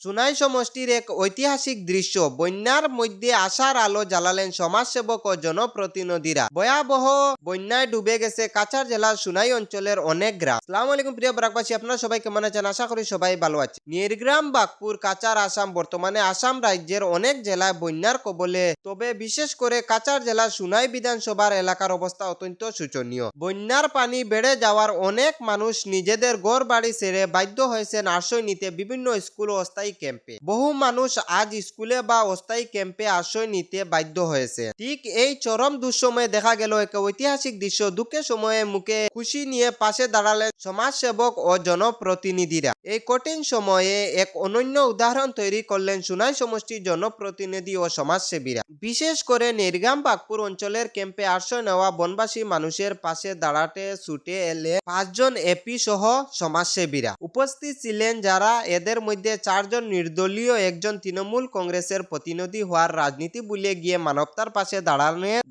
সুনাই সমষ্টির এক ঐতিহাসিক দৃশ্য, বন্যার মধ্যে আশার আলো জ্বালালেন সমাজসেবক ও জনপ্রতিনিধিরা। ভয়াবহ বন্যায় ডুবে গেছে কাছাড় জেলার সুনাই অঞ্চলের অনেক গ্রাম। আসসালামু আলাইকুম প্রিয় বরাকবাসী, আপনারা সবাই কেমন আছেন? আশা করি সবাই ভালো আছে। নিরগ্রাম, বাগপুর, কাছাড়, আসাম, বর্তমানে আসাম রাজ্যের অনেক জেলায় বন্যার কবলে, তবে বিশেষ করে কাছাড় জেলার সুনাই বিধানসভার এলাকার অবস্থা অত্যন্ত শোচনীয়। বন্যার পানি বেড়ে যাওয়ার অনেক মানুষ নিজেদের ঘর বাড়ি ছেড়ে বাধ্য হয়েছেন আশ্রয় নিতে বিভিন্ন স্কুল ও অস্থায়ী ক্যাম্পে। বহু মানুষ আজ স্কুলে বা অস্থায়ী ক্যাম্পে আশ্রয় নিতে বাধ্য হয়েছে। ঠিক এই চরম দুঃসময়ে দেখা গেল এক ঐতিহাসিক দৃশ্য। দুঃখের সময়ে মুখে খুশি নিয়ে পাশে দাঁড়ালেন সমাজসেবক ও জনপ্রতিনিধিরা। এই কঠিন সময়ে এক অনন্য উদাহরণ তৈরি করলেন সুনাই সমষ্টির জনপ্রতিনিধি ও সমাজসেবীরা। বিশেষ করে নিরগ্রাম, বাগপুর অঞ্চলের ক্যাম্পে আশ্রয় নেওয়া বনবাসী মানুষের পাশে দাঁড়াতে ছুটে এলে 5 জন এপি সহ সমাজসেবীরা উপস্থিত ছিলেন, যারা এদের মধ্যে 4 জন নির্দলীয়, একজন তৃণমূল কংগ্রেসের প্রতিনিধি হওয়ার রাজনীতি ভুলে গিয়ে মানবতার পাশে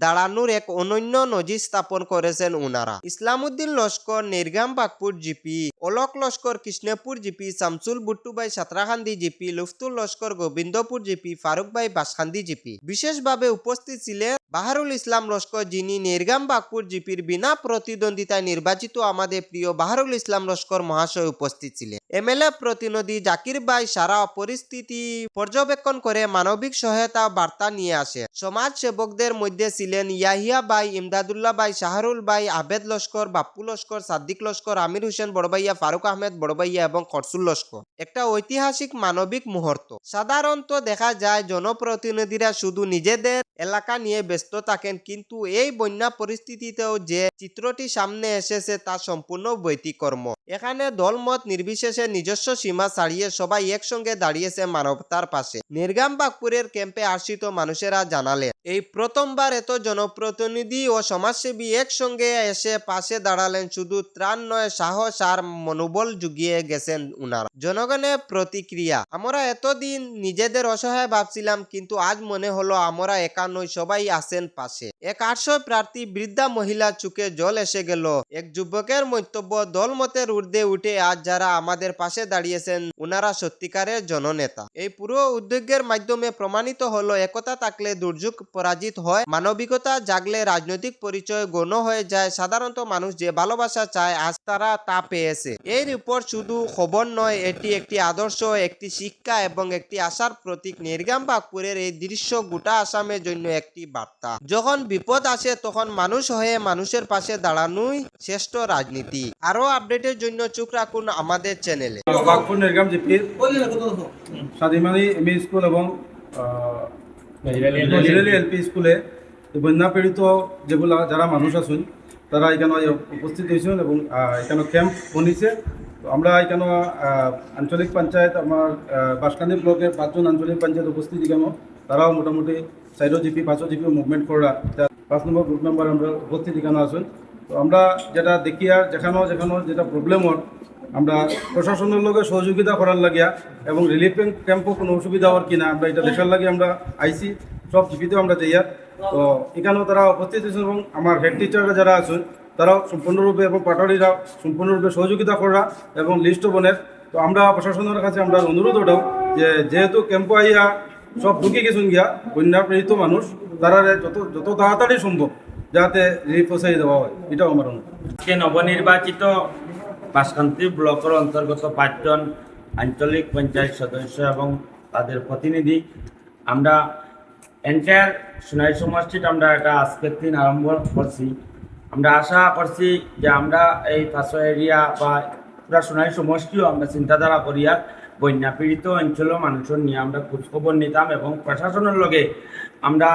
দাঁড়ানোর এক অনন্য নজির স্থাপন করেছেন উনারা। ইসলামউদ্দিন লস্কর, নিরগ্রাম বাগপুর জিপি, অলোক লস্কর কৃষ্ণপুর জিপি, শামসুল বুট্টু ভাই সাতরাকান্দি জিপি, লুফতুল লস্কর গোবিন্দপুর জিপি, ফারুক ভাই বাসখান্দি জিপি। বিশেষভাবে উপস্থিত ছিলেন বাহারুল ইসলাম লস্কর, যিনি নিরগ্রাম বাগপুর জিপির বিনা প্রতিদ্বন্দ্বিতায় নির্বাচিত। আমাদের প্রিয় বাহারুল ইসলাম লস্কর মহাশয় উপস্থিত ছিলেন। এমএলএ প্রতিনিধি জাকির ভাই সারা পরিস্থিতি পর্যবেক্ষণ করে মানবিক সহায়তা বার্তা নিয়ে আসে। সমাজ সেবকদের মধ্যে ছিলেন ইয়াহিয়া ভাই, ইমদাদুল্লাহ ভাই, শাহরুল ভাই, আবেদ লস্কর, বাপ্পু লস্কর, সাদ্দিক লস্কর, আমির হোসেন বড়ভাইয়া, ফারুক আহমেদ বড়ভাইয়া এবং খরসুল লস্কর। একটা ঐতিহাসিক মানবিক মুহূর্ত। সাধারণত দেখা যায় জনপ্রতিনিধিরা শুধু নিজেদের এলাকা নিয়ে ব্যস্ত থাকেন, কিন্তু এই বন্যা পরিস্থিতিতেও যে চিত্রটি সামনে এসেছে তা সম্পূর্ণ ব্যতিক্রম। এখানে দলমত নির্বিশেষে নিজস্ব সীমা ছাড়িয়ে সবাই একসঙ্গে দাঁড়িয়েছে মানবতার পাশে। নিরগ্রাম বাগপুরের ক্যাম্পে আশ্রিত মানুষেরা জানালেন, এই প্রথমবার এত জনপ্রতিনিধি ও সমাজসেবী একসঙ্গে এসে পাশে দাঁড়ালেন। শুধু ত্রাণ নয়, সাহস আর মনোবল জুগিয়ে গেছেন উনারা। জনগণের প্রতিক্রিয়া, আমরা এতদিন নিজেদের অসহায় ভাবছিলাম, কিন্তু আজ মনে হলো আমরা একা নই, সবাই আছেন পাশে। এক 800 প্রার্থী বৃদ্ধা মহিলা চোখে জল এসে গেল। এক যুবকের মন্তব্য, দলমতের ঊর্ধ্বে উঠে আজ যারা আমাদের পাশে দাঁড়িয়েছেন উনারা সত্যিকারের জননেতা। এই পুরো উদ্যোগের মাধ্যমে প্রমাণিত হলো, একতা থাকলে দুর্যোগ পরাজিত হয়, মানবিকতা জাগলে রাজনৈতিক পরিচয় গৌণ হয়ে যায়। সাধারণত মানুষ যে ভালোবাসা চায় আজ তারা তা পেয়েছে। এই রিপোর্ট শুধু খবর নয়, এটি একটি আদর্শ, একটি শিক্ষা এবং একটি আশার প্রতীক। নিরগ্রাম বাগপুরের এই দৃশ্য গোটা আসামের জন্য একটি বার্তা। যখন বিপদ আসে তখন মানুষ হয়ে মানুষের পাশে দাঁড়ানোই শ্রেষ্ঠ রাজনীতি। আরো আপডেটের জন্য চোখ রাখুন আমাদের চ্যানেলে। বাগপুর নিরগ্রাম জিপির স্বাধীনমানি এমই স্কুল এবং হিরালি এলপি স্কুলে বন্যা পীড়িত যেগুলা যারা মানুষ আছেন তারা এখানে উপস্থিত হয়েছেন এবং এখানে ক্যাম্প বনিছে। তো আমরা এখানে আঞ্চলিক পঞ্চায়েত আমার বাসকান্দি ব্লকের 5 জন আঞ্চলিক পঞ্চায়েত উপস্থিত এখানে, তারাও মোটামুটি 4 জিপি 5 জিপি মুভমেন্ট করা 5 নম্বর গ্রুপ মেম্বার আমরা উপস্থিত এখানে আছেন। তো আমরা যেটা দেখি আর যেখানেও যেটা প্রবলেম হয় আমরা প্রশাসনের লগে সহযোগিতা করার লাগিয়া এবং রিলিফ ক্যাম্পও কোনো অসুবিধা হওয়ার কিনা আমরা এটা দেখার লাগে আমরা আইসি সব জিপিতেও আমরা যাই। তো এখানেও তারা উপস্থিত হয়েছেন এবং আমার হেড টিচাররা যারা আছেন তারাও সম্পূর্ণরূপে এবং পাটারিরাও সম্পূর্ণরূপে সহযোগিতা করা এবং লিস্ট বনের। তো আমরা প্রশাসনের কাছে আমরা অনুরোধ ওঠাও যে যেহেতু ক্যাম্প আইয়া সব ঢুকে গেছেন গিয়া বন্যা পীড়িত মানুষ, তারা যত তাড়াতাড়ি সম্ভব যাতে রিলিফ পৌঁছাই দেওয়া হয়, এটাও আমার অনুরোধ। আজকে নবনির্বাচিত বাসকান্দি ব্লকের অন্তর্গত 5 জন আঞ্চলিক পঞ্চায়েত সদস্য এবং তাদের প্রতিনিধি আমরা এন্টায়ার সুনাই সমষ্টিত আমরা একটা আজকের দিন আরম্ভ করছি। আমরা আশা করছি যে আমরা এই পাঁচশো এরিয়া বা পুরা সুনাই সমষ্টিও আমরা চিন্তাধারা করিয়া বন্যা পীড়িত অঞ্চল মানুষের নিয়ে আমরা খোঁজখবর নিতাম এবং প্রশাসনের লগে আমরা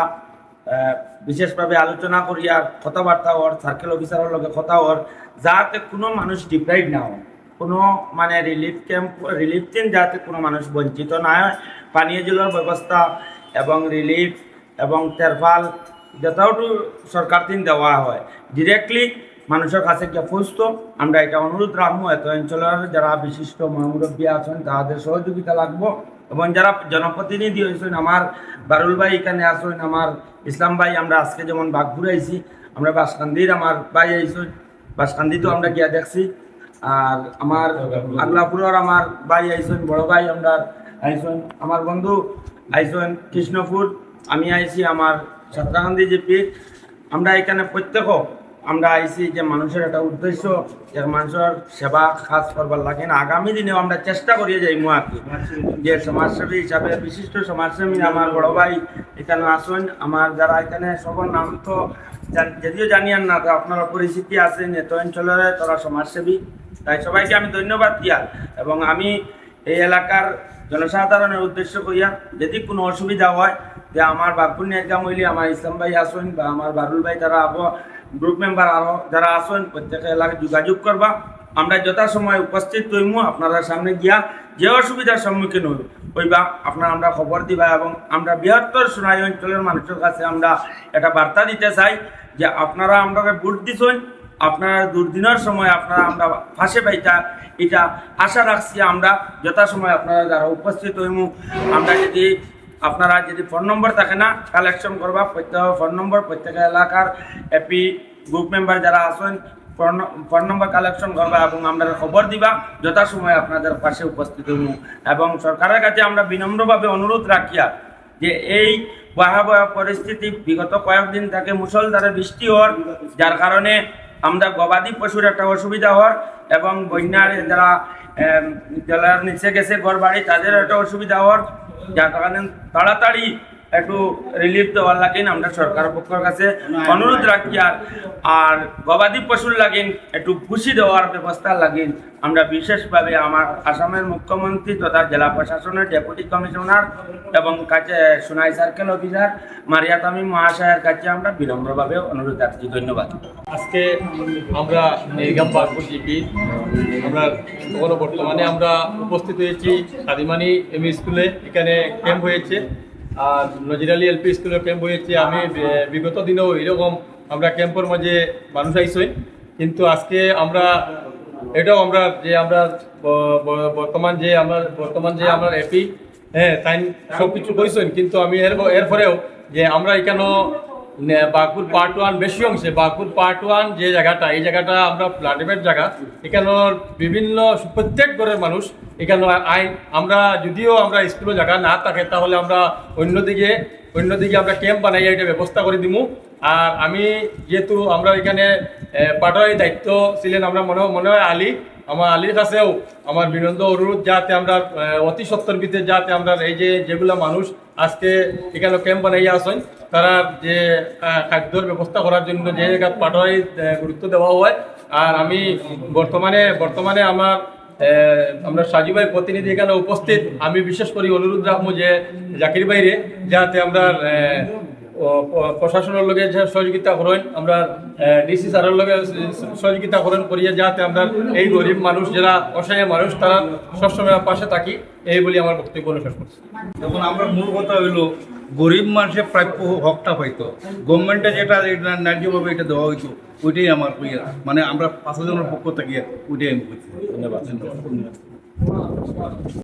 বিশেষভাবে আলোচনা করিয়া কথাবার্তা হওয়ার, সার্কেল অফিসারের লগে কথা হওয়ার, যাতে কোনো মানুষ ডিপ্রাইভ না হয়, কোনো মানে রিলিফ টিম যাতে কোনো মানুষ বঞ্চিত না হয়, পানীয় জলের ব্যবস্থা এবং রিলিফ এবং তেরফাল যতটুকু সরকার দিন দেওয়া হয় ডিরেক্টলি মানুষের কাছে গিয়ে পৌঁছত। আমরা এটা অনুরোধ রাখবো, এত অঞ্চলের যারা বিশিষ্ট মুরব্বী আছেন তাদের সহযোগিতা লাগবো এবং যারা জনপ্রতিনিধি হয়েছেন, আমার বারুল ভাই এখানে আসেন, আমার ইসলাম ভাই, আমরা আজকে যেমন বাগপুর আইছি, আমরা বাসকান্দির আমার ভাই আইসেন, বাসকান্দিতেও আমরা গিয়া দেখছি, আর আমার আগলাপুরের আমার ভাই আইসেন, বড় ভাই আমরা আইসন, আমার বন্ধু আইসন কৃষ্ণপুর, আমি আইছি আমার সাতরাকান্দি জিপি। আমরা এখানে প্রত্যেক আমরা আইছি যে মানুষের একটা উদ্দেশ্য, যে মানুষের সেবা কাজ করবার লাগে না। আগামী দিনেও আমরা চেষ্টা করিয়ে যাই আর কি, যে সমাজসেবী হিসাবে বিশিষ্ট সমাজসেবী আমার বড় ভাই এখানে আসুন। আমার যারা এখানে সবার নাম তো যদিও জানিয়ান না, তো আপনারা পরিচিতি আছে নেত অঞ্চলের তারা সমাজসেবী, তাই সবাইকে আমি ধন্যবাদ দিয়া এবং আমি এই এলাকার জনসাধারণের উদ্দেশ্য করিয়া যদি কোনো অসুবিধা হয় যে আমার বাঘপুর নিয়াজগাম হইলে আমার ইসলাম ভাই আসুন বা আমার বারুল ভাই তারা গ্রুপ মেম্বার আরও যারা আসুন প্রত্যেক এলাকায় যোগাযোগ করবা। আমরা যথাসময় উপস্থিত হইমু, আপনারা সামনে গিয়া যে অসুবিধার সম্মুখীন হইবা আপনারা আমরা খবর দিবা এবং আমরা বৃহত্তর সোনাই অঞ্চলের মানুষের কাছে আমরা একটা বার্তা দিতে চাই যে আপনারা আমরা ভোট দিছেন, আপনারা দুর্দিনের সময় আপনারা আমরা ফাঁসে পাইতা এটা আশা রাখছি। আমরা যথাসময় আপনারা যারা উপস্থিত হইমু, আমরা যদি আপনারা যদি ফোন নম্বর থাকে না কালেকশন করবা, প্রত্যেক ফোন নম্বর প্রত্যেক এলাকার এপি গ্রুপ মেম্বার যারা আছেন ফোন নম্বর কালেকশন করবা এবং আমরা খবর দিবা, যথাসময় আপনাদের পাশে উপস্থিত হইমু। এবং সরকারের কাছে আমরা বিনম্রভাবে অনুরোধ রাখিয়া যে এই ভয়াবহ পরিস্থিতি বিগত কয়েকদিন থেকে মুষলধারে বৃষ্টি হওয়ার, যার কারণে আমরা গবাদি পশুর একটা অসুবিধা হওয়ার এবং বন্যার যারা জলের নিচে গেছে ঘর বাড়ি তাদের একটা অসুবিধা হওয়ার, যার কারণে তাড়াতাড়ি একটু রিলিফ দেওয়ার লাগেন আমরা সরকারের পক্ষের কাছে অনুরোধ রাখি। আর গবাদি পশুর লাগেন একটু খুশি দেওয়ার ব্যবস্থা লাগেন আমরা বিশেষভাবে আমার আসামের মুখ্যমন্ত্রী তথা জেলা প্রশাসনের ডেপুটি কমিশনার এবং কাছে সোনাই সার্কেল অফিসার মারিয়া তামিম মহাশয়ের কাছে আমরা বিনম্রভাবে অনুরোধ রাখছি। ধন্যবাদ। আজকে আমরা নির্গাম বাঘপুর জিপি আমরা বর্তমানে আমরা উপস্থিত হয়েছি কাদিমানি এমই স্কুলে। এখানে ক্যাম্প হয়েছে আর নজিরালি এলপি স্কুলে ক্যাম্প হয়েছে। আমি বিগত দিনেও এরকম আমরা ক্যাম্পের মাঝে মানুষ আইসই, কিন্তু আজকে আমরা এটাও আমরা বর্তমান যে আমরা এপি তাই সব কিছু কইছেন, কিন্তু আমি এরপরেও যে আমরা এখানে বাঘপুর পার্ট 1 বেশি অংশে বাঘপুর পার্ট 1 যে জায়গাটা, এই জায়গাটা আমরা ফ্লাডের জায়গা, এখানের বিভিন্ন প্রত্যেক ঘরের মানুষ এখানে আমরা যদিও আমরা স্কুলের জায়গা না থাকে তাহলে আমরা অন্যদিকে আমরা ক্যাম্প বানাই এটা ব্যবস্থা করে দিব। আর আমি যেহেতু আমরা এখানে পাঠাই দায়িত্ব ছিলেন আমরা মনে হয় আমার আলীর কাছেও আমার বিনম্র অনুরোধ যাতে আমরা অতি সত্তর ভিতরে যাতে আমরা এই যেগুলো মানুষ আজকে এখানে ক্যাম্প বানাইয়া আসেন তারা যে খাদ্যর ব্যবস্থা করার জন্য যে জায়গা পাঠাই গুরুত্ব দেওয়া হয়। আর আমি বর্তমানে আমরা সাজি ভাই প্রতিনিধি এখানে উপস্থিত, আমি বিশেষ করে অনুরোধ রাখবো যে জাকির ভাইরে যাতে আমরা প্রশাসনের লগে সহযোগিতা করেন, আমরা ডিসি স্যারের লগে সহযোগিতা করিয়া যাতে আমরা এই গরিব মানুষ যারা অসহায় মানুষ তারা সবসময় পাশে থাকি, এই বলে আমার বক্তব্য শেষ করছি। এখন আমরা মূল কথা হইলো গরিব মানুষের প্রাপ্য হকটা পাইতো, গভর্নমেন্টে যেটা ন্যায্যভাবে এটা দেওয়া হইতো ওইটাই আমার মানে আমরা 5 জনের পক্ষ থেকে ওইটাই আমি করছি। ধন্যবাদ।